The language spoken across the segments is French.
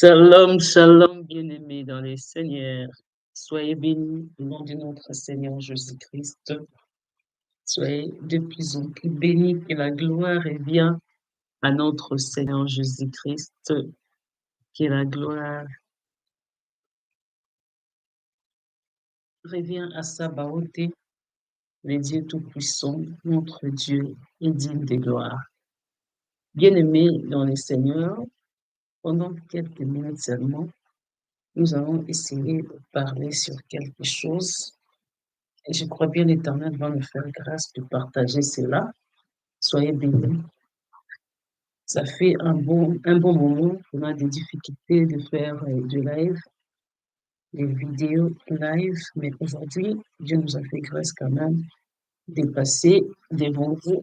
Shalom, shalom, bien-aimés dans les Seigneurs. Soyez bénis au nom de notre Seigneur Jésus-Christ. Soyez de plus en plus bénis, que la gloire revient à notre Seigneur Jésus-Christ, que la gloire revient à sa beauté, le Dieu Tout-Puissant, notre Dieu est digne de gloire. Bien-aimés dans les Seigneurs, pendant quelques minutes seulement, nous allons essayer de parler sur quelque chose. Et je crois bien l'Éternel va nous faire grâce de partager cela. Soyez bénis. Ça fait un bon moment qu'on a des difficultés de faire du live, des vidéos live, mais aujourd'hui, Dieu nous a fait grâce quand même de passer devant vous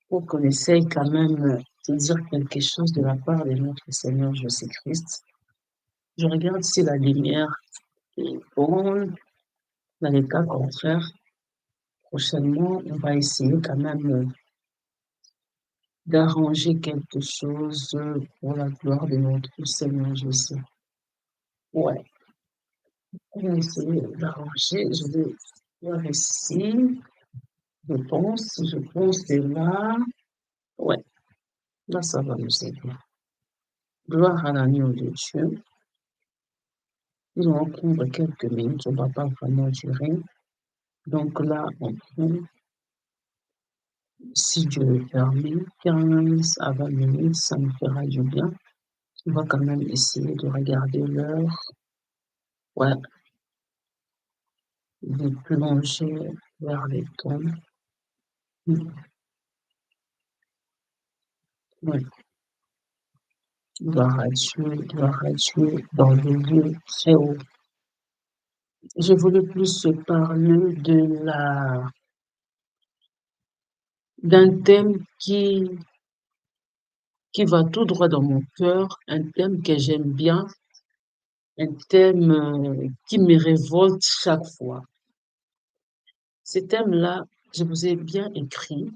pour qu'on essaye quand même de dire quelque chose de la part de notre Seigneur Jésus-Christ. Je regarde si la lumière est bonne. Dans les cas contraires, prochainement, on va essayer quand même d'arranger quelque chose pour la gloire de notre Seigneur Jésus. Ouais, on va essayer d'arranger. Je vais voir ici. Je pense que là, ouais, là, ça va nous aider. Gloire à l'agneau de Dieu. Nous allons prendre quelques minutes, on ne va pas vraiment durer. Donc là, on prend, si Dieu le permet, 15 à 20 minutes, ça nous fera du bien. On va quand même essayer de regarder l'heure. Ouais, de plonger vers les tombes. Oui, gloire à Dieu dans le lieu très haut. Je voulais plus parler d'un thème qui va tout droit dans mon cœur, un thème que j'aime bien, un thème qui me révolte chaque fois. Ce thème-là, je vous ai bien écrit,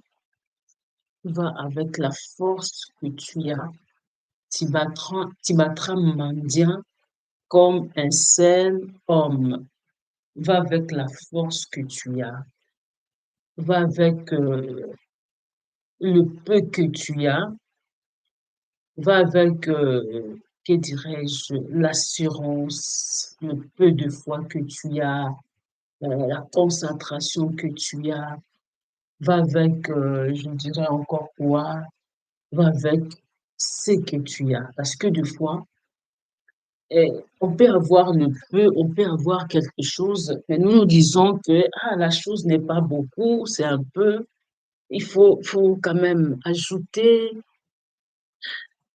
va avec la force que tu as. Tu battras mendiant comme un seul homme. Va avec la force que tu as. Va avec le peu que tu as. Va avec, que dirais-je, l'assurance, le peu de foi que tu as, la concentration que tu as. Va avec, je dirais encore quoi? Va avec ce que tu as. Parce que des fois, on peut avoir le peu, on peut avoir quelque chose, mais nous nous disons que la chose n'est pas beaucoup, c'est un peu. Il faut quand même ajouter.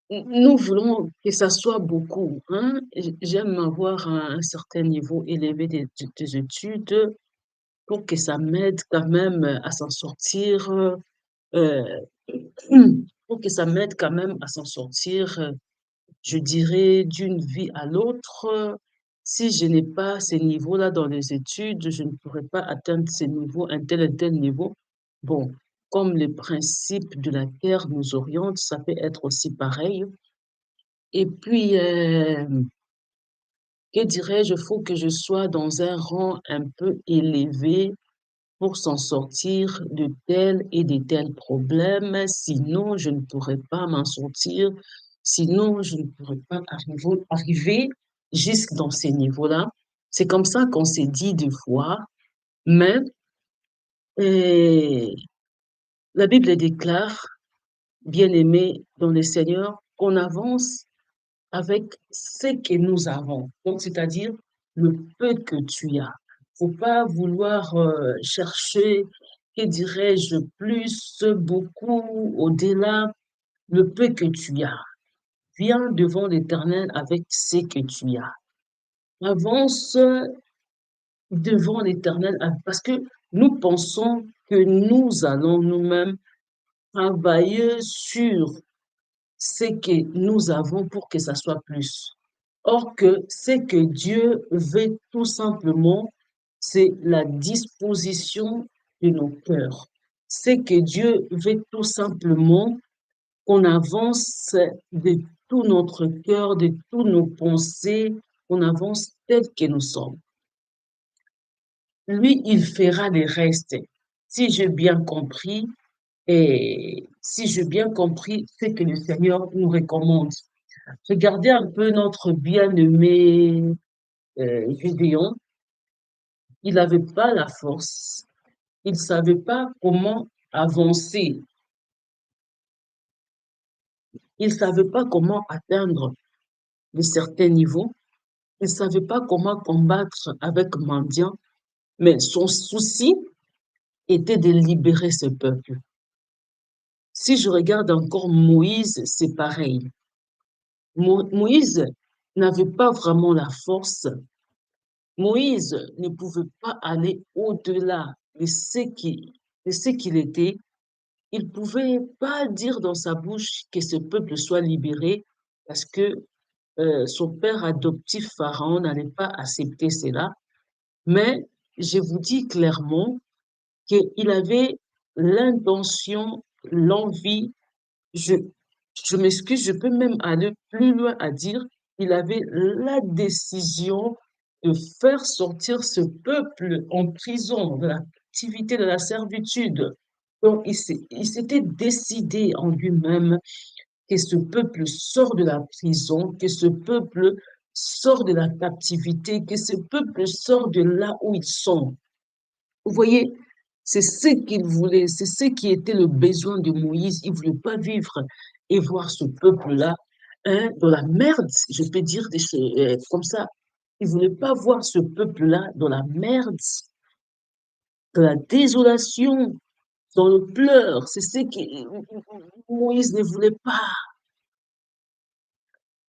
Nous voulons que ça soit beaucoup, hein. J'aime avoir un certain niveau élevé des études pour que ça m'aide quand même à s'en sortir, euh, pour que ça m'aide quand même à s'en sortir, je dirais, d'une vie à l'autre. Si je n'ai pas ces niveaux-là dans les études, je ne pourrais pas atteindre ces niveaux, un tel niveau. Bon, comme les principes de la terre nous orientent, ça peut être aussi pareil. Et puis, que dirais-je, il faut que je sois dans un rang un peu élevé pour s'en sortir de tels et de tels problèmes. Sinon, je ne pourrais pas m'en sortir. Sinon, je ne pourrais pas arriver jusque dans ces niveaux-là. C'est comme ça qu'on s'est dit des fois, mais euh, la Bible déclare, bien-aimés dans le Seigneur, qu'on avance avec ce que nous avons. Donc, c'est-à-dire le peu que tu as. Faut pas vouloir chercher, que dirais-je, plus, beaucoup, au-delà, le peu que tu as. Viens devant l'Éternel avec ce que tu as. Avance devant l'Éternel parce que nous pensons que nous allons nous-mêmes travailler sur ce que nous avons pour que ça soit plus. Or que ce que Dieu veut tout simplement, c'est la disposition de nos cœurs. Ce que Dieu veut tout simplement qu'on avance de tout notre cœur, de toutes nos pensées, on avance tel que nous sommes. Lui, il fera les restes. Si j'ai bien compris, et si j'ai bien compris ce que le Seigneur nous recommande. Regardez un peu notre bien-aimé Gédéon. Il n'avait pas la force. Il ne savait pas comment avancer. Il ne savait pas comment atteindre de certains niveaux. Il ne savait pas comment combattre avec mendiant. Mais son souci était de libérer ce peuple. Si je regarde encore Moïse, c'est pareil. Moïse n'avait pas vraiment la force. Moïse ne pouvait pas aller au-delà de ce qu'il était. Il ne pouvait pas dire dans sa bouche que ce peuple soit libéré parce que son père adoptif Pharaon n'allait pas accepter cela. Mais je vous dis clairement qu'il avait l'intention, l'envie, je, je m'excuse, je peux même aller plus loin à dire, il avait la décision de faire sortir ce peuple en prison, de la captivité, de la servitude. Donc, il s'était décidé en lui-même que ce peuple sort de la prison, que ce peuple sort de la captivité, que ce peuple sort de là où ils sont. Vous voyez, c'est ce qu'il voulait, c'est ce qui était le besoin de Moïse. Il ne voulait pas vivre et voir ce peuple-là hein, dans la merde, je peux dire des choses comme ça. Il ne voulait pas voir ce peuple-là dans la merde, dans la désolation, dans le pleur. C'est ce que Moïse ne voulait pas.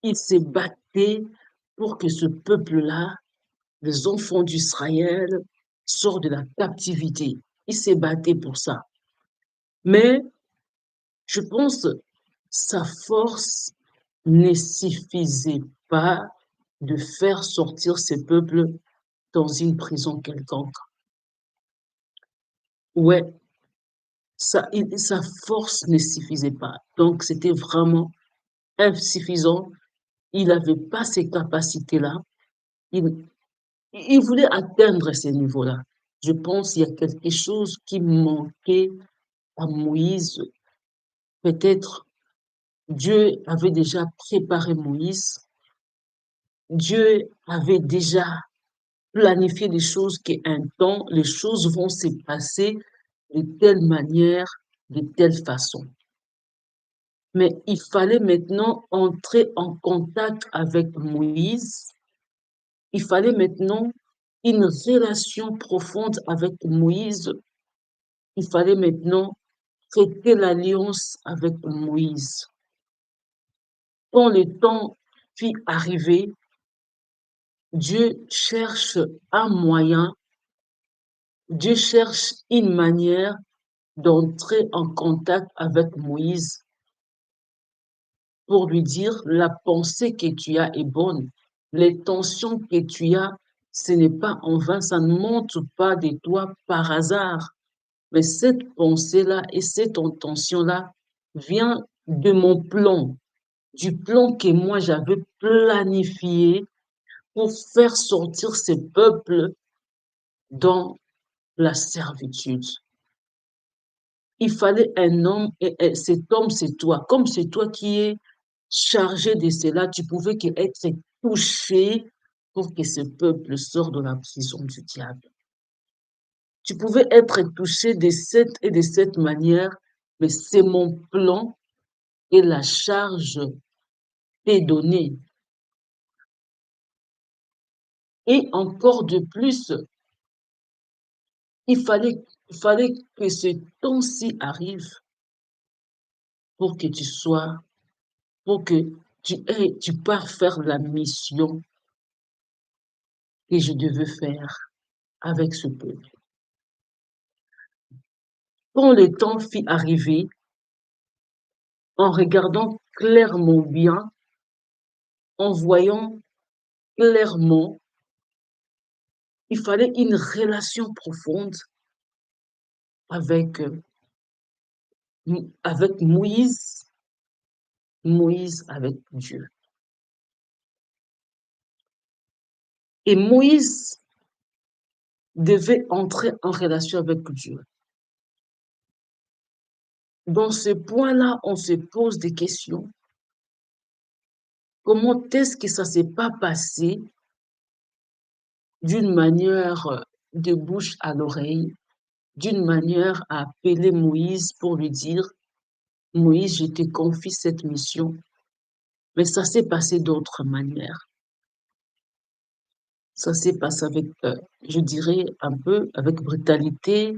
Il s'est battu pour que ce peuple-là, les enfants d'Israël, sortent de la captivité. Il s'est battu pour ça. Mais je pense sa force ne suffisait pas de faire sortir ce peuple dans une prison quelconque. Ouais, sa force ne suffisait pas. Donc, c'était vraiment insuffisant. Il n'avait pas ces capacités-là. Il, il voulait atteindre ces niveaux-là. Je pense qu'il y a quelque chose qui manquait à Moïse. Peut-être Dieu avait déjà préparé Moïse. Dieu avait déjà planifié les choses qu'un temps, les choses vont se passer de telle manière, de telle façon. Mais il fallait maintenant entrer en contact avec Moïse. Il fallait maintenant une relation profonde avec Moïse. Il fallait maintenant traiter l'alliance avec Moïse. Quand le temps fut arrivé, Dieu cherche un moyen, Dieu cherche une manière d'entrer en contact avec Moïse pour lui dire la pensée que tu as est bonne, l'intention que tu as, ce n'est pas en vain, ça ne monte pas de toi par hasard. Mais cette pensée-là et cette intention-là vient de mon plan, du plan que moi j'avais planifié pour faire sortir ce peuple dans la servitude. Il fallait un homme et cet homme, c'est toi. Comme c'est toi qui es chargé de cela, tu pouvais être touché pour que ce peuple sorte de la prison du diable. Tu pouvais être touché de cette et de cette manière, mais c'est mon plan et la charge t'est donnée. Et encore de plus, il fallait que ce temps-ci arrive pour que tu sois, pour que tu pars faire la mission que je devais faire avec ce peuple. Quand le temps fut arrivé, en regardant clairement bien, en voyant clairement, il fallait une relation profonde avec, avec Moïse, Moïse avec Dieu. Et Moïse devait entrer en relation avec Dieu. Dans ce point-là, on se pose des questions. Comment est-ce que ça ne s'est pas passé d'une manière de bouche à l'oreille, d'une manière à appeler Moïse pour lui dire, Moïse, je te confie cette mission, mais ça s'est passé d'autres manières. Ça s'est passé avec, je dirais, un peu avec brutalité,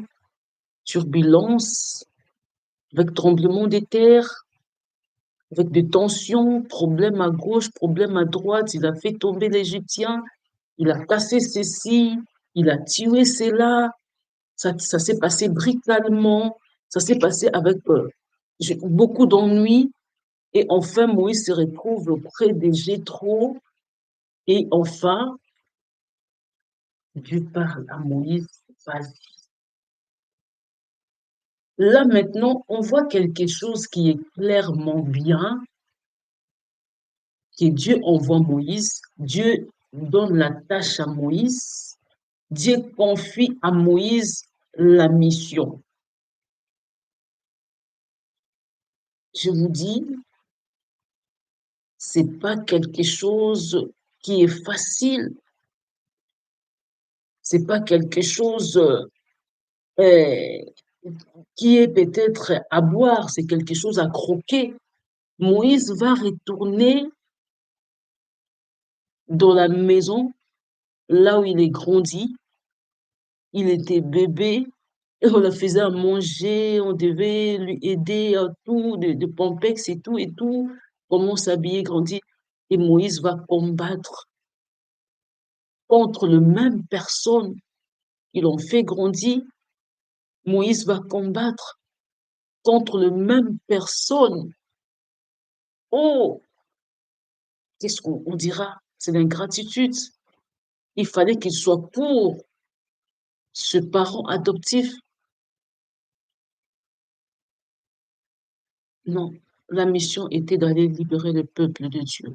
turbulence, avec tremblement des terres, avec des tensions, problèmes à gauche, problèmes à droite. Il a fait tomber l'Égyptien, il a cassé ceci, il a tué cela. Ça s'est passé brutalement, ça s'est passé avec beaucoup d'ennuis. Et enfin, Moïse se retrouve auprès de Jéthro. Et enfin, Dieu parle à Moïse, vas-y. Là, maintenant, on voit quelque chose qui est clairement bien, que Dieu envoie Moïse, Dieu donne la tâche à Moïse, Dieu confie à Moïse la mission. Je vous dis, c'est pas quelque chose qui est facile, c'est pas quelque chose euh, qui est peut-être à boire, c'est quelque chose à croquer. Moïse va retourner dans la maison, là où il est grandi. Il était bébé, et on le faisait à manger, on devait lui aider à tout, de Pampex et tout, comment s'habiller, grandir. Et Moïse va combattre contre le même personne qui l'ont fait grandir. Moïse va combattre contre le même personne. Oh, qu'est-ce qu'on dira? C'est l'ingratitude. Il fallait qu'il soit pour ce parent adoptif. Non, la mission était d'aller libérer le peuple de Dieu.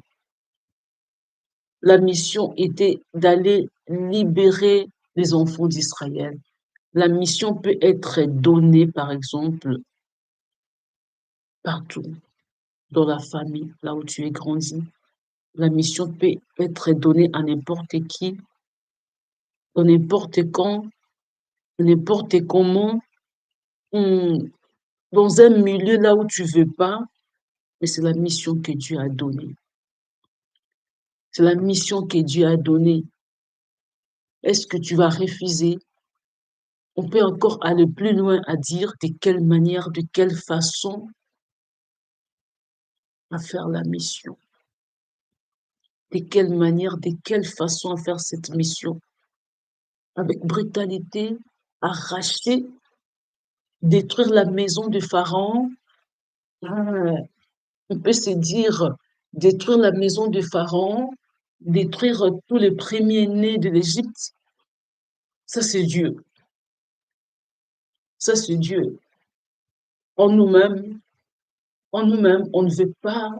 La mission était d'aller libérer les enfants d'Israël. La mission peut être donnée, par exemple, partout, dans la famille, là où tu es grandi. La mission peut être donnée à n'importe qui, n'importe quand, n'importe comment, dans un milieu là où tu veux pas, mais c'est la mission que Dieu a donnée. C'est la mission que Dieu a donnée. Est-ce que tu vas refuser? On peut encore aller plus loin à dire de quelle manière, de quelle façon à faire la mission. De quelle manière, de quelle façon à faire cette mission. Avec brutalité, arracher, détruire la maison de Pharaon. On peut se dire détruire la maison de Pharaon, détruire tous les premiers-nés de l'Égypte. Ça, c'est Dieu. Ça, c'est Dieu. En nous-mêmes, on ne veut pas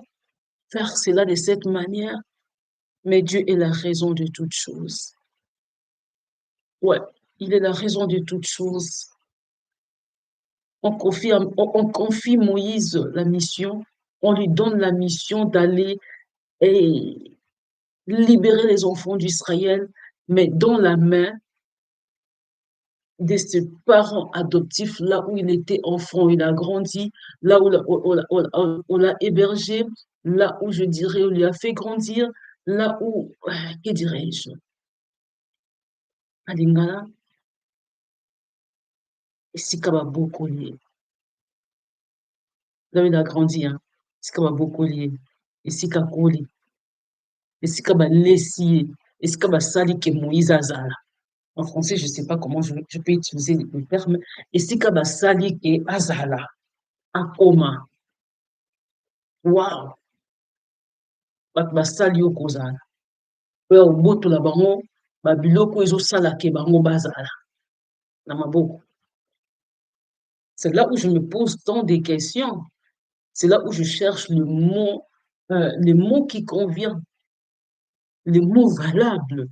faire cela de cette manière, mais Dieu est la raison de toutes choses. Ouais, il est la raison de toutes choses. On confie Moïse la mission, on lui donne la mission d'aller et libérer les enfants d'Israël, mais dans la main de ses parents adoptifs, là où il était enfant, il a grandi, là où on l'a hébergé, là où je dirais on lui a fait grandir, là où, que dirais-je, à Lingala, et Sikaba beaucoup lié. Là où il a grandi, hein, Sikaba beaucoup lié, et Sikakoli, et Sikaba lessier, et Sikaba sali que Moïse Azala. En français, je ne sais pas comment je peux utiliser le terme, et Sikaba sali que Azala, Akoma. Waouh! Bato basali yo kozala. Oyo obotola bango, babiloko ezosala ke bango bazala. Na maboko. C'est là où je me pose tant de questions. C'est là où je cherche les mots qui conviennent, les mots valables.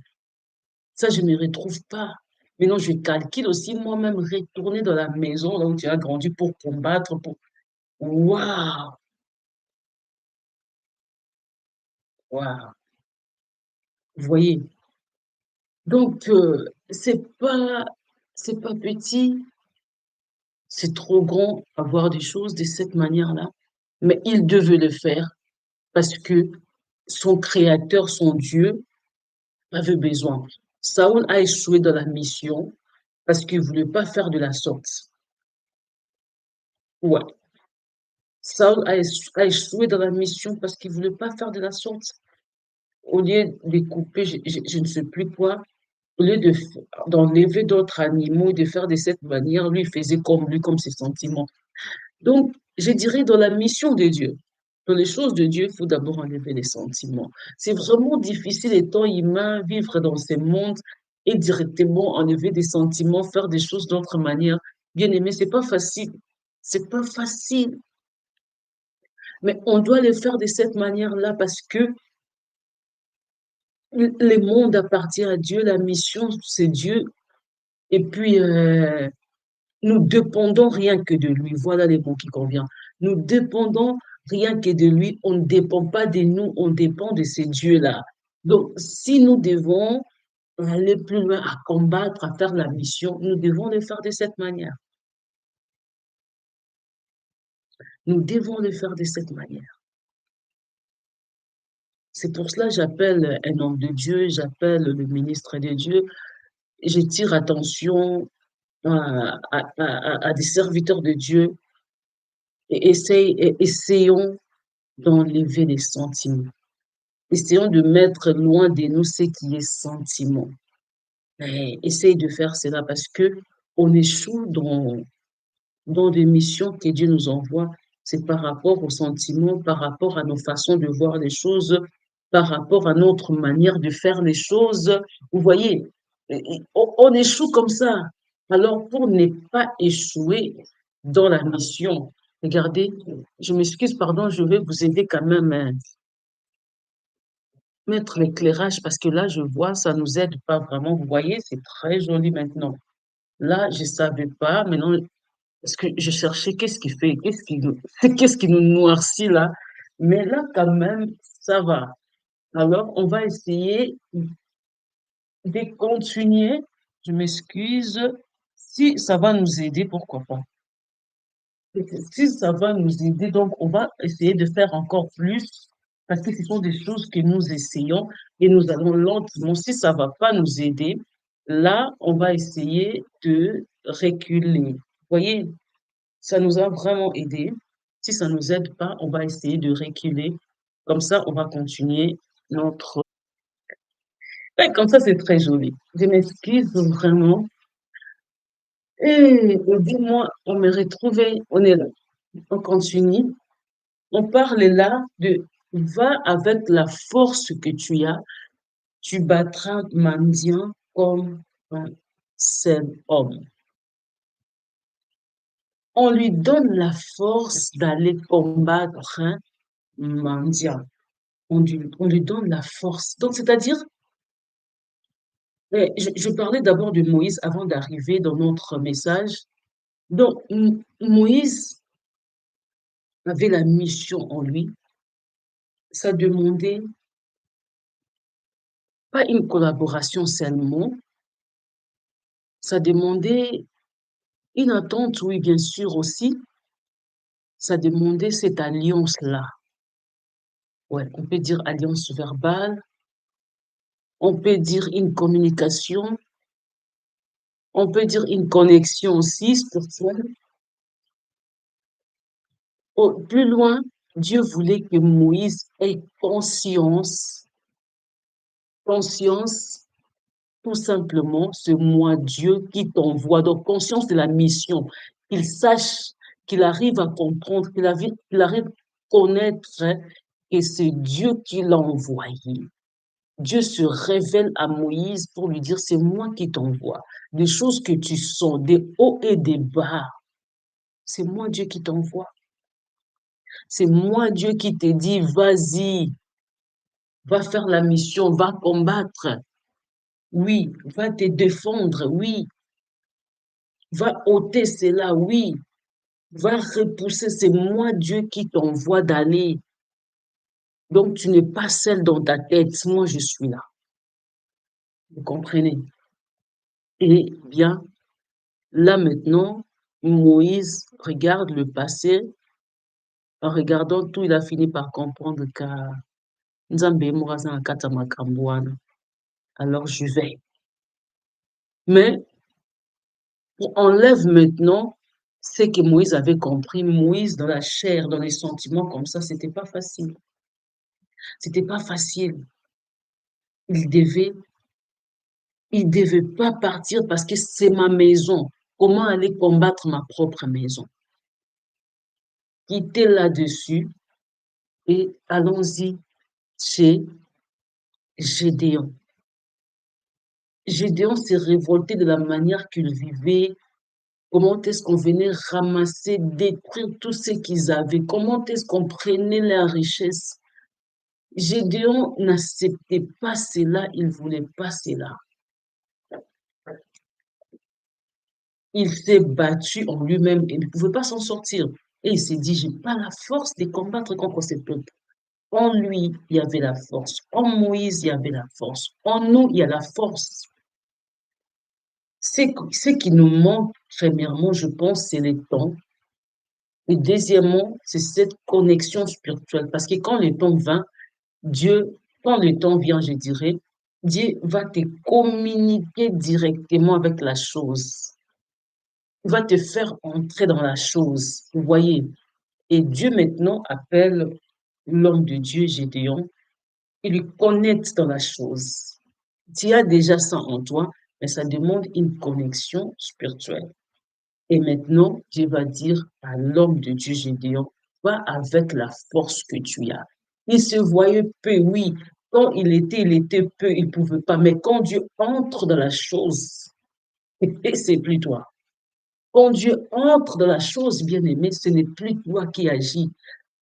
Ça, je ne me retrouve pas. Maintenant, je calcule aussi moi-même retourner dans la maison là où tu as grandi pour combattre, pour... Waouh! Waouh! Vous voyez? Donc, c'est pas petit, c'est trop grand à voir des choses de cette manière-là, mais il devait le faire parce que son créateur, son Dieu, avait besoin. Saoul a échoué dans la mission parce qu'il voulait pas faire de la sorte. Ouais. Saul a échoué dans la mission parce qu'il voulait pas faire de la sorte. Au lieu de couper, je ne sais plus quoi, au lieu d'enlever d'autres animaux et de faire de cette manière, lui, il faisait comme lui, comme ses sentiments. Donc, je dirais dans la mission de Dieu, dans les choses de Dieu, il faut d'abord enlever les sentiments. C'est vraiment difficile, étant humain, vivre dans ce monde et directement enlever des sentiments, faire des choses d'autre manière. Bien aimé, c'est pas facile. C'est pas facile. Mais on doit le faire de cette manière-là parce que le monde appartient à Dieu, la mission, c'est Dieu. Et puis, nous dépendons rien que de lui. Voilà les mots qui conviennent. Nous dépendons rien que de lui. On ne dépend pas de nous, on dépend de ces dieux-là. Donc, si nous devons aller plus loin à combattre, à faire la mission, nous devons le faire de cette manière. Nous devons le faire de cette manière. C'est pour cela que j'appelle un homme de Dieu, j'appelle le ministre de Dieu, je tire attention à des serviteurs de Dieu et essayons d'enlever les sentiments. Essayons de mettre loin de nous ce qui est sentiment. Essaye de faire cela parce que on échoue dans des missions que Dieu nous envoie. C'est par rapport aux sentiments, par rapport à nos façons de voir les choses, par rapport à notre manière de faire les choses. Vous voyez, on échoue comme ça. Alors, pour ne pas échouer dans la mission, regardez, je m'excuse, pardon, je vais vous aider quand même à mettre l'éclairage parce que là, je vois, ça nous aide pas vraiment. Vous voyez, c'est très joli maintenant. Là, je savais pas. Maintenant, parce que je cherchais qu'est-ce qui nous noircit là. Mais là, quand même, ça va. Alors, on va essayer de continuer. Je m'excuse. Si ça va nous aider, pourquoi pas. Si ça va nous aider, donc on va essayer de faire encore plus parce que ce sont des choses que nous essayons et nous allons lentement. Si ça va pas nous aider, là, on va essayer de reculer. Vous voyez, ça nous a vraiment aidé. Si ça nous aide pas, on va essayer de reculer. Comme ça, on va continuer notre... Ouais, comme ça, c'est très joli. Je m'excuse vraiment. Et dis-moi, on me retrouvé, on est là. On continue. On parle là de va avec la force que tu as, tu battras mendiant comme un seul homme. On lui donne la force d'aller combattre un mendiant. On lui donne la force. Donc, c'est-à-dire, je parlais d'abord de Moïse avant d'arriver dans notre message. Donc, Moïse avait la mission en lui. Ça demandait pas une collaboration seulement, ça demandait une attente, oui, bien sûr aussi, ça demandait cette alliance-là. Ouais, on peut dire alliance verbale, on peut dire une communication, on peut dire une connexion aussi spirituelle. Plus loin, Dieu voulait que Moïse ait conscience, tout simplement, c'est moi Dieu qui t'envoie. Donc, conscience de la mission. Qu'il sache, qu'il arrive à comprendre, qu'il arrive à connaître que c'est Dieu qui l'a envoyé. Dieu se révèle à Moïse pour lui dire, c'est moi qui t'envoie. Des choses que tu sens, des hauts et des bas, c'est moi Dieu qui t'envoie. C'est moi, Dieu, qui te dit, vas-y, va faire la mission, va combattre. Oui, va te défendre, oui, va ôter cela, oui, va repousser. C'est moi, Dieu, qui t'envoie d'aller. Donc, tu n'es pas seul dans ta tête. Moi, je suis là. Vous comprenez? Eh bien, là maintenant, Moïse regarde le passé. En regardant tout, il a fini par comprendre que Nzambe Mouraza Akata makambo wana. Alors, je vais. Mais on enlève maintenant ce que Moïse avait compris. Moïse, dans la chair, dans les sentiments comme ça, c'était pas facile. C'était pas facile. Il devait, il devait pas partir parce que c'est ma maison. Comment aller combattre ma propre maison? Quitter là-dessus et allons-y chez Gédéon. Gédéon s'est révolté de la manière qu'il vivait. Comment est-ce qu'on venait ramasser, détruire tout ce qu'ils avaient? Comment est-ce qu'on prenait leur richesse? Gédéon n'acceptait pas cela, il ne voulait pas cela. Il s'est battu en lui-même, il ne pouvait pas s'en sortir. Et il s'est dit, je n'ai pas la force de combattre contre ce peuple. En lui, il y avait la force. En Moïse, il y avait la force. En nous, il y a la force. Ce qui nous manque, premièrement, je pense, c'est le temps. Et deuxièmement, c'est cette connexion spirituelle. Parce que quand le temps vint, Dieu, quand le temps vient, je dirais, Dieu va te communiquer directement avec la chose. Il va te faire entrer dans la chose. Vous voyez? Et Dieu maintenant appelle l'homme de Dieu, Gédéon, il lui connecte dans la chose. Tu as déjà ça en toi, mais ça demande une connexion spirituelle. Et maintenant, Dieu va dire à l'homme de Dieu, Gédéon, va avec la force que tu as. Il se voyait peu, oui. Quand il était peu, il ne pouvait pas. Mais quand Dieu entre dans la chose, et c'est plus toi. Quand Dieu entre dans la chose, bien aimé, ce n'est plus toi qui agis.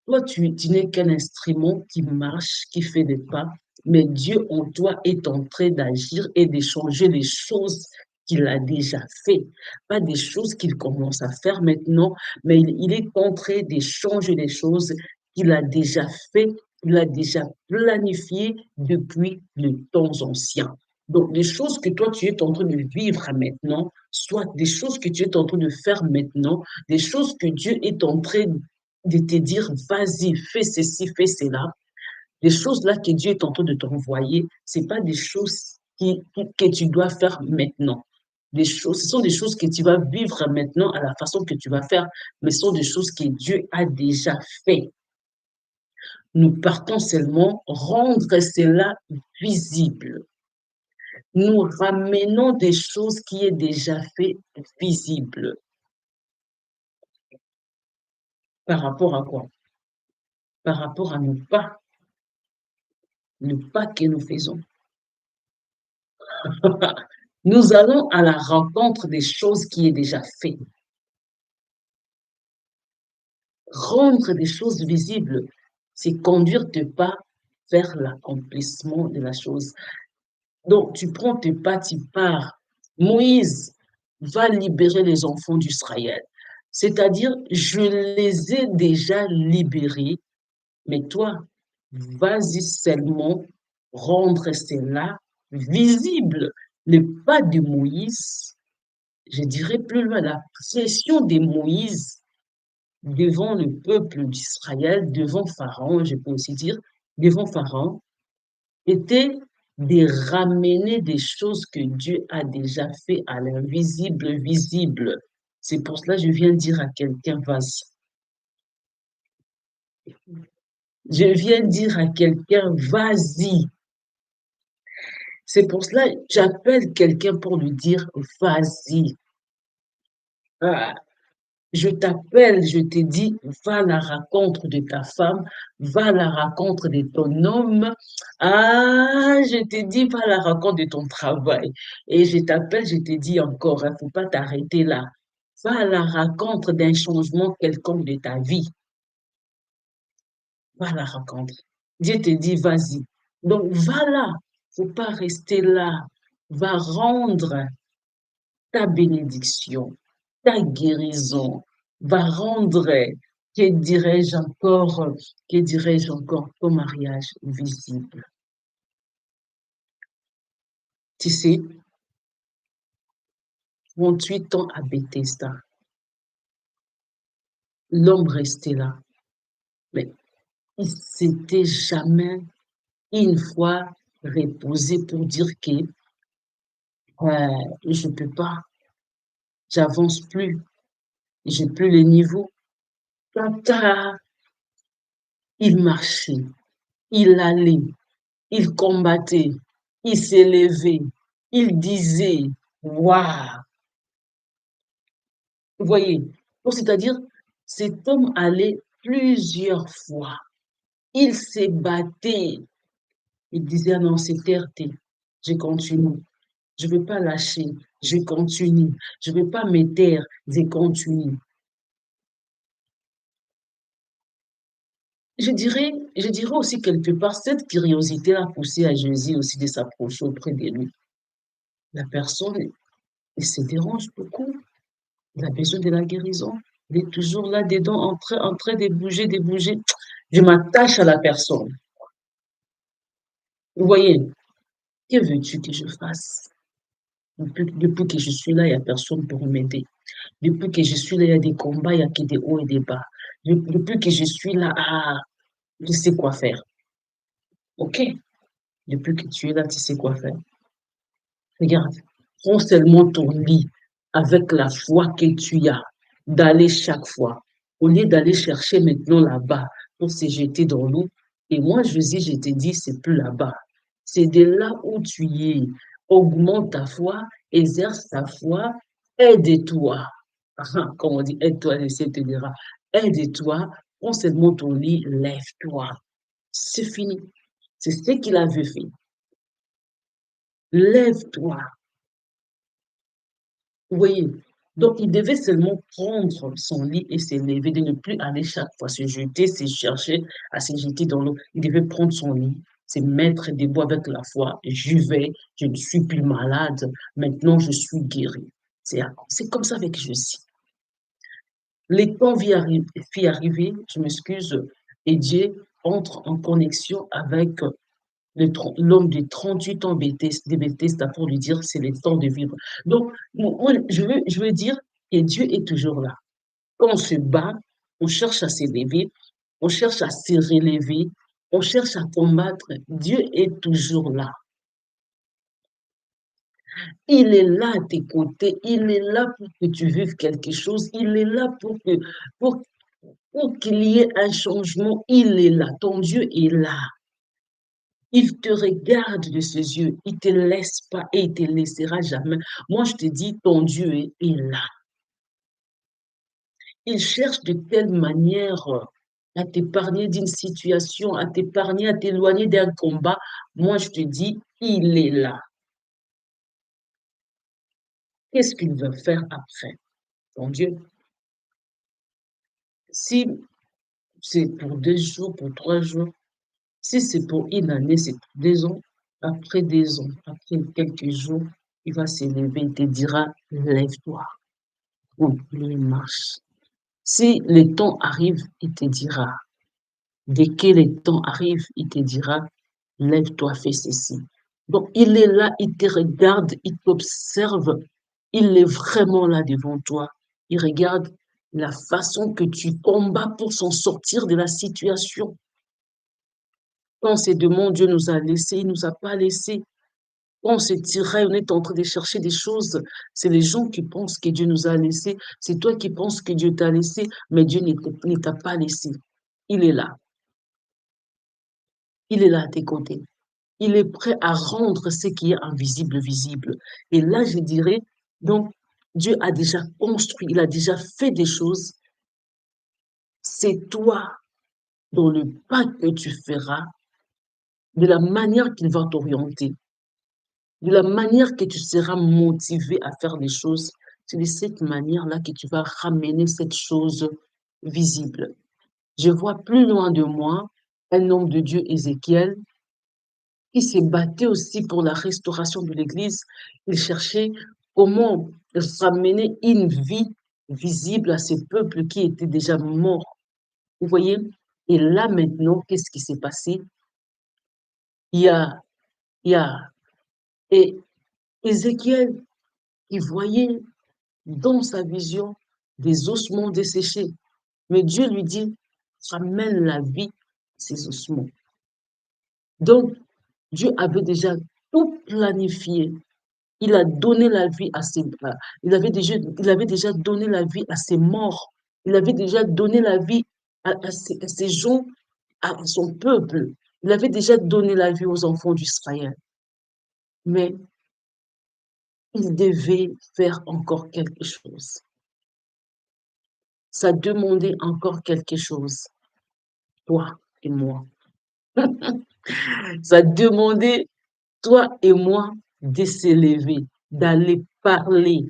Toi, tu n'es qu'un instrument qui marche, qui fait des pas, mais Dieu en toi est en train d'agir et de changer les choses qu'il a déjà fait. Pas des choses qu'il commence à faire maintenant, mais il est en train de changer les choses qu'il a déjà fait, qu'il a déjà planifié depuis les temps anciens. Donc, les choses que toi, tu es en train de vivre maintenant, soit des choses que tu es en train de faire maintenant, des choses que Dieu est en train de te dire, vas-y, fais ceci, fais cela. Les choses-là que Dieu est en train de t'envoyer, c'est pas des choses que tu dois faire maintenant. Ce sont des choses que tu vas vivre maintenant à la façon que tu vas faire, mais ce sont des choses que Dieu a déjà fait. Nous partons seulement rendre cela visible. Nous ramenons des choses qui est déjà fait visibles. Par rapport à quoi? Par rapport à nos pas, le pas que nous faisons. Nous allons à la rencontre des choses qui est déjà fait. Rendre des choses visibles, c'est conduire tes pas vers l'accomplissement de la chose. Donc, tu prends tes pas, tu pars. Moïse va libérer les enfants d'Israël. C'est-à-dire, je les ai déjà libérés, mais toi, vas-y seulement rendre cela visible. Le pas de Moïse, je dirais plus loin, la pression de Moïse devant le peuple d'Israël, devant Pharaon, je peux aussi dire, devant Pharaon, était de ramener des choses que Dieu a déjà fait à l'invisible visible. C'est pour cela que je viens dire à quelqu'un, vas-y. Je viens dire à quelqu'un, vas-y. C'est pour cela que j'appelle quelqu'un pour lui dire, vas-y. Ah, je t'appelle, je te dis, va à la rencontre de ta femme, va à la rencontre de ton homme. Ah, je te dis, va à la rencontre de ton travail. Et je t'appelle, je te dis encore, il ne faut pas t'arrêter là. Va à la rencontre d'un changement quelconque de ta vie. va à la rencontre. Dieu te dit, vas-y. Donc, va là. Faut pas rester là. Va rendre ta bénédiction, ta guérison. Va rendre, que dirais-je encore, ton mariage visible. Tu sais, 38 ans à Bethesda, l'homme restait là. Mais il s'était jamais une fois reposé pour dire que je peux pas, j'avance plus, j'ai plus les niveaux. Tata, il marchait, il allait, il combattait, il s'élevait, il disait, waouh, vous voyez. Donc, c'est-à-dire, cet homme allait plusieurs fois, il s'est battu, il disait, ah non, c'est terre, je continue. Je ne veux pas lâcher, je continue. Je ne veux pas me taire, je continue. Je dirais aussi quelque part, cette curiosité a poussé à Jésus aussi de s'approcher auprès de lui. La personne, elle se dérange beaucoup. Il a besoin de la guérison. Il est toujours là dedans, en train de bouger, de bouger. Je m'attache à la personne. Vous voyez, que veux-tu que je fasse? Depuis que je suis là, il n'y a personne pour m'aider. Depuis que je suis là, il y a des combats, il y a que des hauts et des bas. Depuis que je suis là, je sais quoi faire. OK. Depuis que tu es là, tu sais quoi faire. Regarde, prends seulement ton lit avec la foi que tu as d'aller chaque fois. Au lieu d'aller chercher maintenant là-bas pour se jeter dans l'eau. Et moi, je te dis, c'est plus là-bas. C'est de là où tu es. Augmente ta foi, exerce ta foi, aide-toi. Comme on dit, aide-toi, le Seigneur te dira. Aide-toi, prends seulement ton lit, lève-toi. C'est fini. C'est ce qu'il avait fait. Lève-toi. Vous voyez? Donc, il devait seulement prendre son lit et se lever, de ne plus aller chaque fois se jeter, se chercher à se jeter dans l'eau. Il devait prendre son lit, se mettre debout avec la foi. Je vais, je ne suis plus malade, maintenant je suis guéri. C'est comme ça avec Jésus. Les temps fit arriver, je m'excuse, et Dieu entre en connexion avec l'homme de 38 ans de Bethesda pour lui dire c'est le temps de vivre. Donc, moi, je veux dire que Dieu est toujours là. Quand on se bat, on cherche à s'élever, on cherche à se relever, on cherche à combattre. Dieu est toujours là. Il est là à tes côtés. Il est là pour que tu vives quelque chose. Il est là pour, pour qu'il y ait un changement. Il est là. Ton Dieu est là. Il te regarde de ses yeux, il te laisse pas et il te laissera jamais. Moi, je te dis, ton Dieu est là. Il cherche de telle manière à t'épargner d'une situation, à t'épargner, à t'éloigner d'un combat. Moi, je te dis, il est là. Qu'est-ce qu'il veut faire après, ton Dieu? Si c'est pour 2 jours, pour 3 jours, si c'est pour une année, c'est pour 2 ans. Après 2 ans, après quelques jours, il va s'élever, il te dira, lève-toi. Il marche. Si le temps arrive, il te dira. Dès que le temps arrive, il te dira, lève-toi, fais ceci. Donc, il est là, il te regarde, il t'observe. Il est vraiment là devant toi. Il regarde la façon que tu combats pour s'en sortir de la situation. Quand c'est de mon Dieu nous a laissés, il nous a pas laissés. On se tirait, on est en train de chercher des choses. C'est les gens qui pensent que Dieu nous a laissés. C'est toi qui penses que Dieu t'a laissé, mais Dieu ne t'a pas laissé. Il est là. Il est là à tes côtés. Il est prêt à rendre ce qui est invisible visible. Et là, je dirais, donc, Dieu a déjà construit, il a déjà fait des choses. C'est toi, dans le pas que tu feras, de la manière qu'il va t'orienter, de la manière que tu seras motivé à faire des choses, c'est de cette manière-là que tu vas ramener cette chose visible. Je vois plus loin de moi un homme de Dieu, Ézéchiel, qui se battait aussi pour la restauration de l'Église. Il cherchait comment ramener une vie visible à ce peuple qui était déjà mort. Vous voyez? Et là, maintenant, qu'est-ce qui s'est passé? Il y a, il y a et Ézéchiel qui voyait dans sa vision des ossements desséchés. Mais Dieu lui dit, ramène la vie à ces ossements. Donc, Dieu avait déjà tout planifié. Il a donné la vie à ses, il avait déjà donné la vie à ses morts. Il avait déjà donné la vie à ces gens, à son peuple. Il avait déjà donné la vie aux enfants d'Israël. Mais il devait faire encore quelque chose. Ça demandait encore quelque chose, toi et moi. Ça demandait, toi et moi, de s'élever, d'aller parler.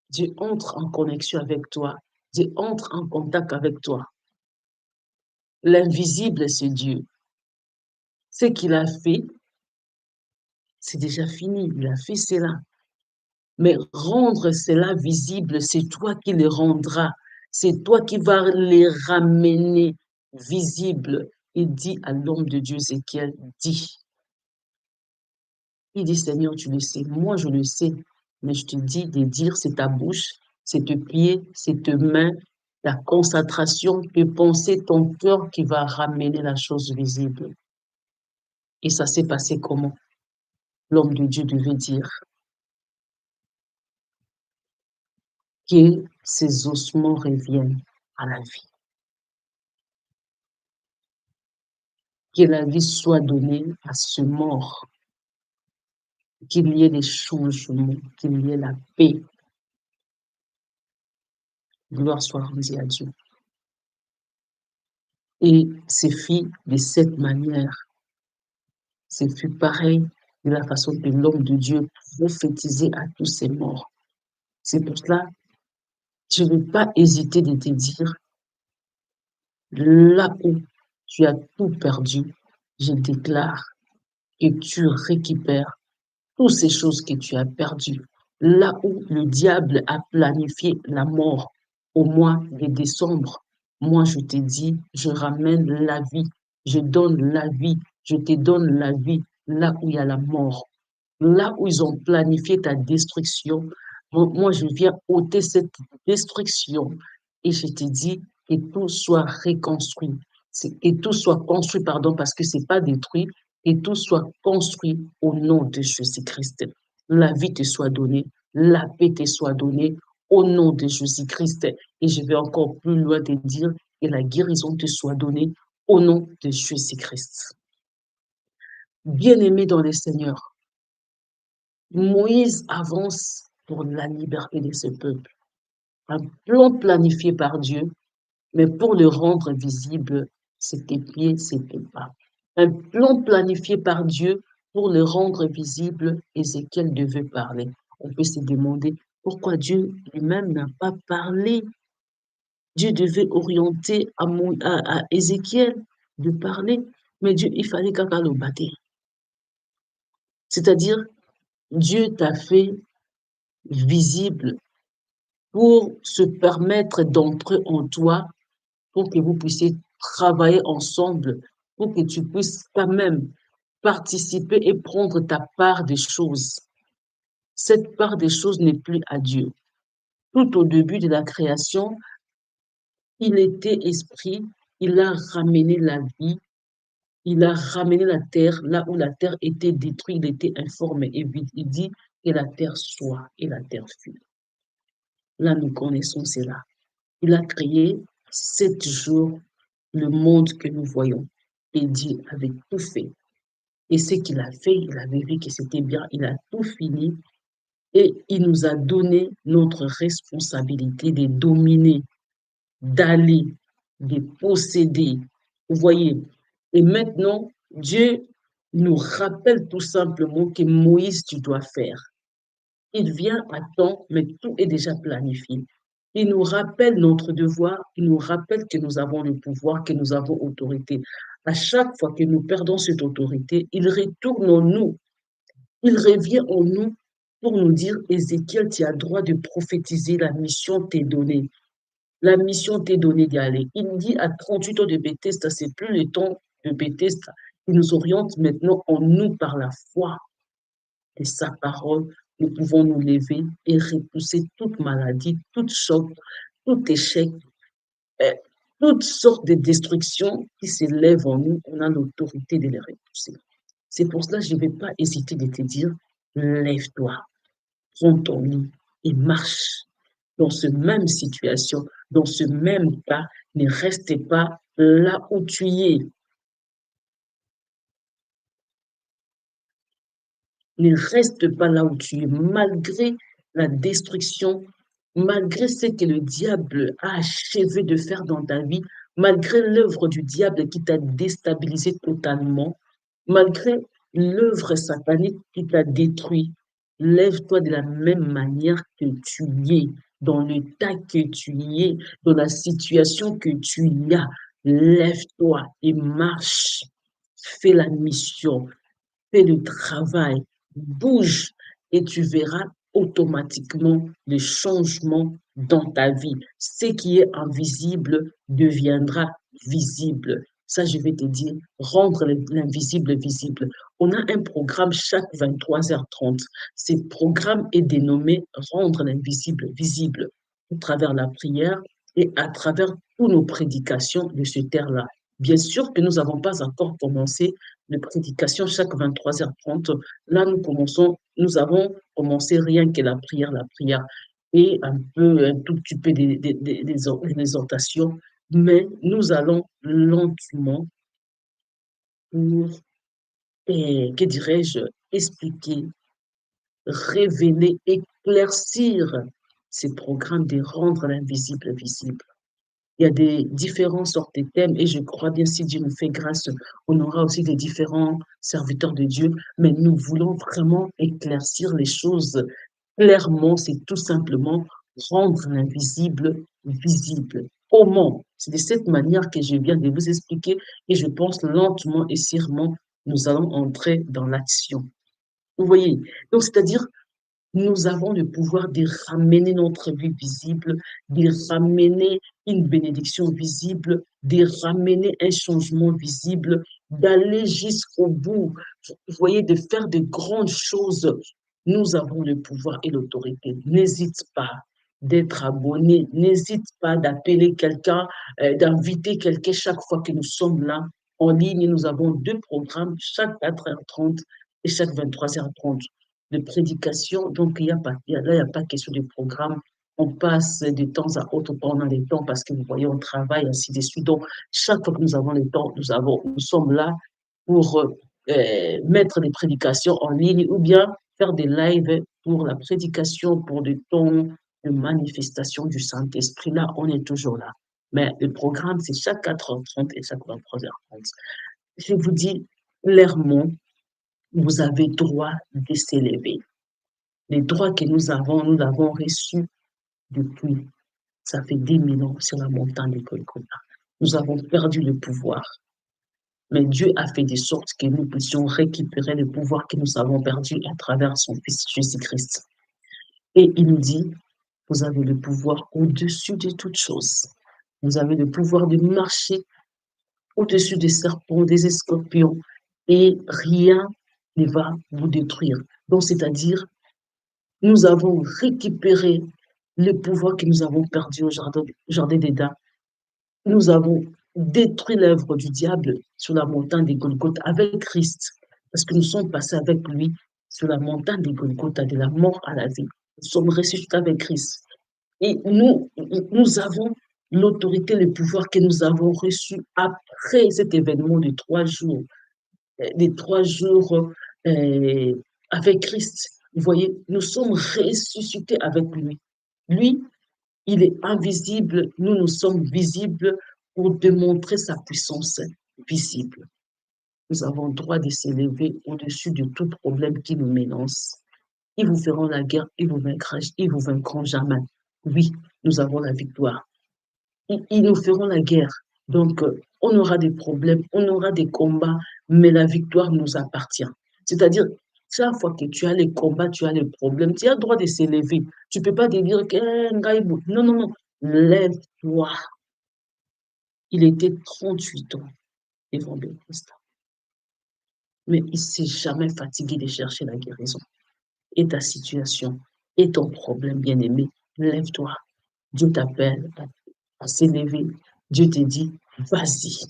Dieu entre en connexion avec toi. Dieu entre en contact avec toi. L'invisible, c'est Dieu. Ce qu'il a fait, c'est déjà fini. Il a fait cela. Mais rendre cela visible, c'est toi qui le rendras. C'est toi qui vas les ramener visibles. Il dit à l'homme de Dieu, Ézéchiel, dis. Il dit, Seigneur, tu le sais. Moi, je le sais. Mais je te dis de dire, c'est ta bouche, c'est tes pieds, c'est tes mains, la concentration, tes pensées, ton cœur qui va ramener la chose visible. Et ça s'est passé comment? L'homme de Dieu devait dire que ses ossements reviennent à la vie. Que la vie soit donnée à ce mort. Qu'il y ait des changements, qu'il y ait la paix. Gloire soit rendue à Dieu. Et c'est fait de cette manière. Ce fut pareil de la façon que l'homme de Dieu prophétisait à tous ses morts. C'est pour cela, je ne vais pas hésiter de te dire, là où tu as tout perdu, je déclare que tu récupères toutes ces choses que tu as perdues. Là où le diable a planifié la mort au mois de décembre, moi je te dis, je ramène la vie, je donne la vie, je te donne la vie là où il y a la mort. Là où ils ont planifié ta destruction, moi, je viens ôter cette destruction et je te dis que tout soit reconstruit, que tout soit construit, pardon, parce que c'est pas détruit, et tout soit construit au nom de Jésus-Christ. La vie te soit donnée, la paix te soit donnée au nom de Jésus-Christ. Et je vais encore plus loin te dire que la guérison te soit donnée au nom de Jésus-Christ. Bien-aimé dans le Seigneur, Moïse avance pour la liberté de ce peuple. Un plan planifié par Dieu, mais pour le rendre visible, c'était pieds, c'était pas. Un plan planifié par Dieu pour le rendre visible, Ézéchiel devait parler. On peut se demander pourquoi Dieu lui-même n'a pas parlé. Dieu devait orienter à Ézéchiel de parler, mais Dieu, il fallait qu'à le battre. C'est-à-dire, Dieu t'a fait visible pour se permettre d'entrer en toi, pour que vous puissiez travailler ensemble, pour que tu puisses quand même participer et prendre ta part des choses. Cette part des choses n'est plus à Dieu. Tout au début de la création, il était esprit, il a ramené la vie, il a ramené la terre là où la terre était détruite, il était informe et vide. Il dit que la terre soit et la terre fut. Là, nous connaissons cela. Il a créé 7 jours le monde que nous voyons. Et Dieu avait tout fait. Et ce qu'il a fait, il avait vu que c'était bien, il a tout fini. Et il nous a donné notre responsabilité de dominer, d'aller, de posséder. Vous voyez. Et maintenant, Dieu nous rappelle tout simplement que Moïse, tu dois faire. Il vient à temps, mais tout est déjà planifié. Il nous rappelle notre devoir, il nous rappelle que nous avons le pouvoir, que nous avons autorité. À chaque fois que nous perdons cette autorité, il retourne en nous, il revient en nous pour nous dire, Ézéchiel, tu as droit de prophétiser, la mission t'est donnée. La mission t'est donnée d'y aller. Il dit à 38 ans de Bethesda, c'est plus le temps de Bethesda. Il nous oriente maintenant en nous par la foi de sa parole. Nous pouvons nous lever et repousser toute maladie, toute choc, tout échec, euh, toutes sortes de destructions qui s'élèvent en nous. On a l'autorité de les repousser. C'est pour cela que je ne vais pas hésiter de te dire, lève-toi, prends ton lit et marche dans ce même situation, dans ce même cas. Ne reste pas là où tu es. Ne reste pas là où tu es, malgré la destruction, malgré ce que le diable a achevé de faire dans ta vie, malgré l'œuvre du diable qui t'a déstabilisé totalement, malgré l'œuvre satanique qui t'a détruit. Lève-toi de la même manière que tu y es, dans l'état que tu y es, dans la situation que tu y as. Lève-toi et marche. Fais la mission, fais le travail, bouge et tu verras automatiquement les changements dans ta vie. Ce qui est invisible deviendra visible. Ça, je vais te dire, rendre l'invisible visible. On a un programme chaque 23h30. Ce programme est dénommé Rendre l'invisible visible à travers la prière et à travers toutes nos prédications de ce terre-là. Bien sûr que nous n'avons pas encore commencé les prédications chaque 23h30. Là, nous avons commencé rien que la prière et un tout petit peu des exhortations, mais nous allons lentement pour, que dirais-je, expliquer, révéler, éclaircir ces programmes de rendre l'invisible visible. Il y a des différentes sortes de thèmes et je crois bien si Dieu nous fait grâce, on aura aussi des différents serviteurs de Dieu, mais nous voulons vraiment éclaircir les choses clairement, c'est tout simplement rendre l'invisible visible. Comment? C'est de cette manière que je viens de vous expliquer et je pense lentement et sûrement, nous allons entrer dans l'action. Vous voyez? Donc, c'est-à-dire, nous avons le pouvoir de ramener notre vie visible, de ramener une bénédiction visible, de ramener un changement visible, d'aller jusqu'au bout. Vous voyez, de faire de grandes choses. Nous avons le pouvoir et l'autorité. N'hésite pas d'être abonné, n'hésite pas d'appeler quelqu'un, d'inviter quelqu'un chaque fois que nous sommes là en ligne. Nous avons 2 programmes chaque 4h30 et chaque 23h30 de prédication. Donc, là, il n'y a pas question de programme. On passe de temps à autre pendant les temps parce que vous voyez, on travaille ainsi de suite. Donc, chaque fois que nous avons le temps, nous sommes là pour mettre des prédications en ligne ou bien faire des lives pour la prédication, pour des temps de manifestation du Saint-Esprit. Là, on est toujours là. Mais le programme, c'est chaque 4h30 et chaque 23h30. Je vous dis clairement, vous avez droit de s'élever. Les droits que nous l'avons reçus depuis, ça fait 10 000 ans sur la montagne de Golgotha. Nous avons perdu le pouvoir. Mais Dieu a fait de sorte que nous puissions récupérer le pouvoir que nous avons perdu à travers son Fils Jésus-Christ. Et il nous dit, vous avez le pouvoir au-dessus de toutes choses. Vous avez le pouvoir de marcher au-dessus des serpents, des scorpions, et rien ne va vous détruire. Donc, c'est-à-dire, nous avons récupéré le pouvoir que nous avons perdu au jardin d'Éden. Nous avons détruit l'œuvre du diable sur la montagne des Golgotha avec Christ, parce que nous sommes passés avec lui sur la montagne des Golgotha, de la mort à la vie. Nous sommes ressuscités avec Christ. Et nous avons l'autorité, le pouvoir que nous avons reçu après cet événement de 3 jours, euh, avec Christ. Vous voyez, nous sommes ressuscités avec lui. Lui, il est invisible, nous sommes visibles pour démontrer sa puissance visible. Nous avons le droit de s'élever au-dessus de tout problème qui nous menace. Ils vous feront la guerre, ils vous vaincront jamais. oui, nous avons la victoire. Ils nous feront la guerre. Donc, on aura des problèmes, on aura des combats, mais la victoire nous appartient. C'est-à-dire, chaque fois que tu as les combats, tu as les problèmes, tu as le droit de s'élever. Tu ne peux pas te dire que, non, non, non, lève-toi. Il était 38 ans devant le Christ, mais il ne s'est jamais fatigué de chercher la guérison. Et ta situation, et ton problème, bien-aimé, lève-toi. Dieu t'appelle à s'élever. Dieu te dit, vas-y.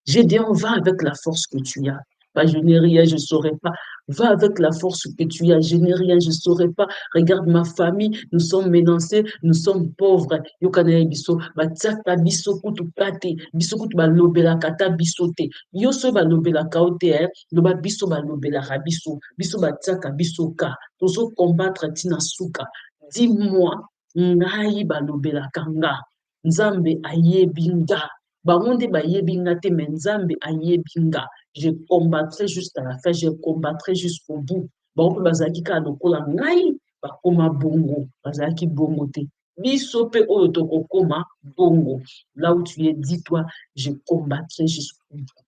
Gédéon, va avec la force que tu as. Pas, je n'ai rien, je ne saurais pas. Va avec la force que tu as. Je n'ai rien, je ne saurais pas. Regarde ma famille, nous sommes menacés, nous sommes pauvres. Yokanaye biso, batiaka biso kutu kate, biso kutu balobela kata biso te. Yoso balobela kaote, loba biso balobela rabiso, biso batiaka biso ka. Tozo combattre tina suka. Dis-moi, ngai balobela kanga. Nzambe ayebinga. Bango nde bayebi nga te, mais Nzambe ayebi nga. Je combattrai jusqu'à la fin, je combattrai jusqu'au bout. Bango mpe bazalaki kaka lokola ngai, bakoma bongo, bazalaki bongo te. Biso mpe oyo tokokoma bongo. Là où tu es, dis-toi, je combattrai jusqu'au bout.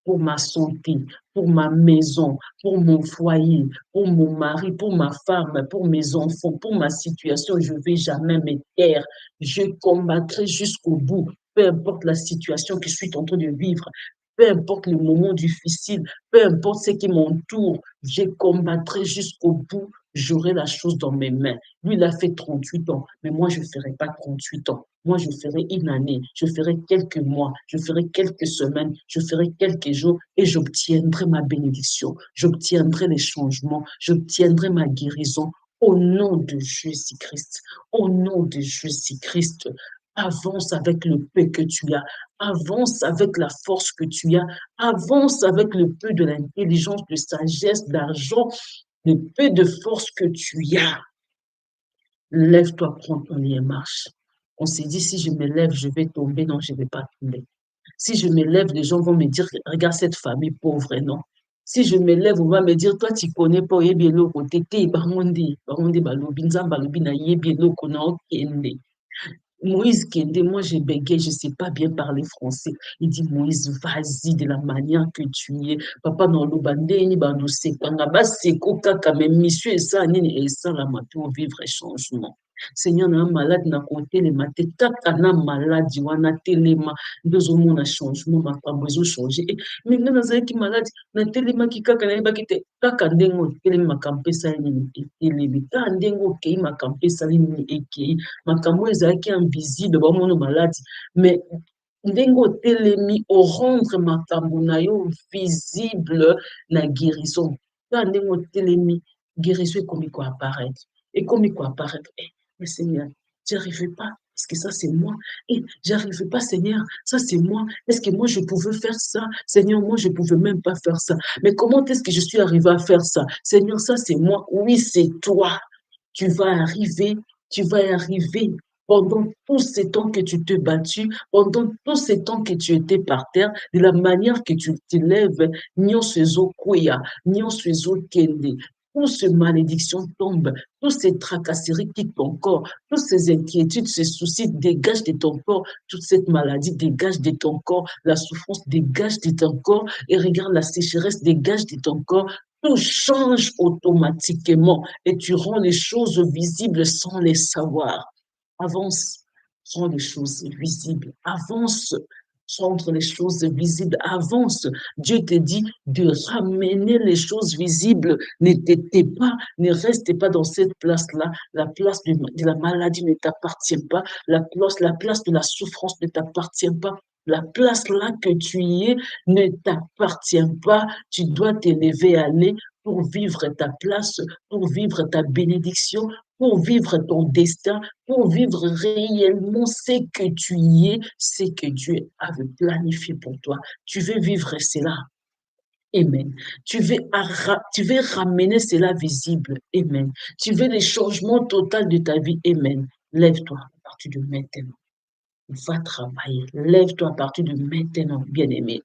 Pour ma santé, pour ma maison, pour mon foyer, pour mon mari, pour ma femme, pour mes enfants, pour ma situation, je ne vais jamais me taire. Je combattrai jusqu'au bout, peu importe la situation que je suis en train de vivre, peu importe le moment difficile, peu importe ce qui m'entoure, je combattrai jusqu'au bout. J'aurai la chose dans mes mains. Lui, il a fait 38 ans, mais moi, je ne ferai pas 38 ans. Moi, je ferai une année, je ferai quelques mois, je ferai quelques semaines, je ferai quelques jours et j'obtiendrai ma bénédiction, j'obtiendrai les changements, j'obtiendrai ma guérison au nom de Jésus-Christ. Au nom de Jésus-Christ, avance avec le peu que tu as, avance avec la force que tu as, avance avec le peu de l'intelligence, de sagesse, d'argent, le peu de force que tu as. Lève-toi, prends ton lit et marche. On s'est dit, si je me lève, je vais tomber. Non, je ne vais pas tomber. Si je me lève, les gens vont me dire, regarde cette famille pauvre, non. Si je me lève, on va me dire, toi, tu connais pas, bien le côté, barondi, balobi, nzambalobi, na yebi, lo, kona, okende. Moïse Kende, moi j'ai bégayé, je ne sais pas bien parler français. Il dit, Moïse, vas-y de la manière que tu es. Papa, non, le bandé, ni bandou, c'est quand là-bas, c'est coca, quand même, monsieur, et ça, et ça, la pour vivre un changement. Seigneur, na malade, na côté, les matés, kaka na malade, wana telema, deux hommes, on a changement, ma pas besoin de changer. Mais nous, nous avons qui malade, na telema, qui kaka na yeba, qui te, kaka ndengo, telema, campé, ça, ni, telemi, kaka ndengo, kei, ma campé, ça, ni, ekei, makambo ezalaki invisible bamona maladi mais ndenge otelemi orendre makambo na yo visible na guérison ta ndenge otelemi guérison ekomi koapparaître ekomi koapparaître mais Seigneur j'arrivais pas est-ce que ça c'est moi j'arrivais pas Seigneur ça c'est moi est-ce que moi je pouvais faire ça Seigneur moi je pouvais même pas faire ça mais comment est-ce que je suis arrivée à faire ça Seigneur ça c'est moi oui c'est toi tu vas arriver tu vas y arriver pendant tous ces temps que tu t'es battu, pendant tous ces temps que tu étais par terre, de la manière que tu t'élèves, nyonso ezokwea, nyonso ezokende, toutes ces malédictions tombent, toutes ces tracasseries quittent ton corps, toutes ces inquiétudes, ces soucis dégagent de ton corps, toute cette maladie dégage de ton corps, la souffrance dégage de ton corps, et regarde la sécheresse dégage de ton corps, tout change automatiquement et tu rends les choses visibles sans les savoir. Avance, rends les choses visibles. Avance, rendre les choses visibles. Avance. Dieu te dit de ramener les choses visibles. Ne t'étais pas, ne reste pas dans cette place-là. La place de la maladie ne t'appartient pas. La place de la souffrance ne t'appartient pas. La place là que tu y es ne t'appartient pas. Tu dois t'élever, aller pour vivre ta place, pour vivre ta bénédiction, pour vivre ton destin, pour vivre réellement ce que tu y es, ce que Dieu avait planifié pour toi. Tu veux vivre cela. Amen. Tu veux ramener cela visible. Amen. Tu veux les changements total de ta vie. Amen. Lève-toi à partir de maintenant. Va travailler. Lève-toi à partir de maintenant, bien-aimé.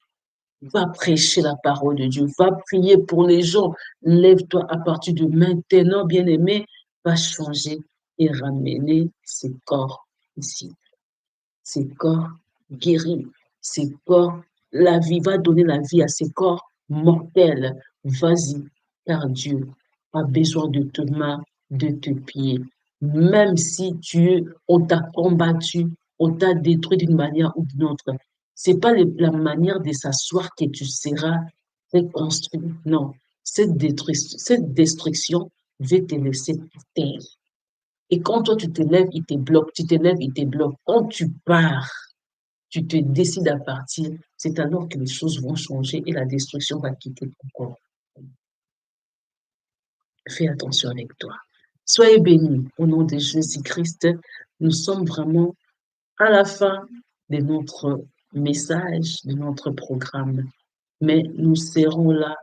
Va prêcher la parole de Dieu. Va prier pour les gens. Lève-toi à partir de maintenant, bien-aimé. Va changer et ramener ces corps ici, ces corps guéris, ces corps, la vie va donner la vie à ces corps mortels. Vas-y, car Dieu a besoin de tes mains, de tes pieds. Même si on t'a combattu, on t'a détruit d'une manière ou d'une autre, c'est pas la manière de s'asseoir que tu seras reconstruit. Non, cette destruction va te laisser terre. Et quand toi, tu te lèves, il te bloque, tu te lèves, il te bloque. Quand tu pars, tu te décides à partir, c'est alors que les choses vont changer et la destruction va quitter ton corps. Fais attention avec toi. Soyez bénis au nom de Jésus-Christ. Nous sommes vraiment à la fin de notre message, de notre programme. Mais nous serons là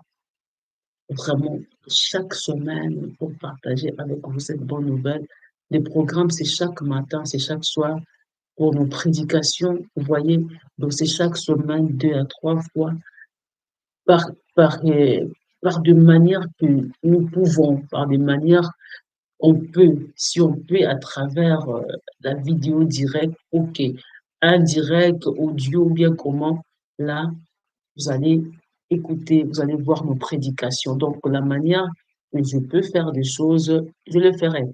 vraiment chaque semaine pour partager avec vous cette bonne nouvelle. Les programmes, c'est chaque matin, c'est chaque soir. Pour nos prédications, vous voyez, donc c'est chaque semaine 2 à 3 fois par par, par de manière que nous pouvons, par des manières on peut, si on peut à travers, la vidéo directe, OK. Indirect, audio ou bien comment, là, vous allez écouter, vous allez voir nos prédications. Donc la manière que je peux faire des choses, je le ferai.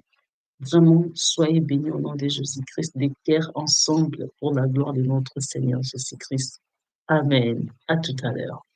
Vraiment, soyez bénis au nom de Jésus-Christ, des cœurs ensemble pour la gloire de notre Seigneur Jésus-Christ. Amen. À tout à l'heure.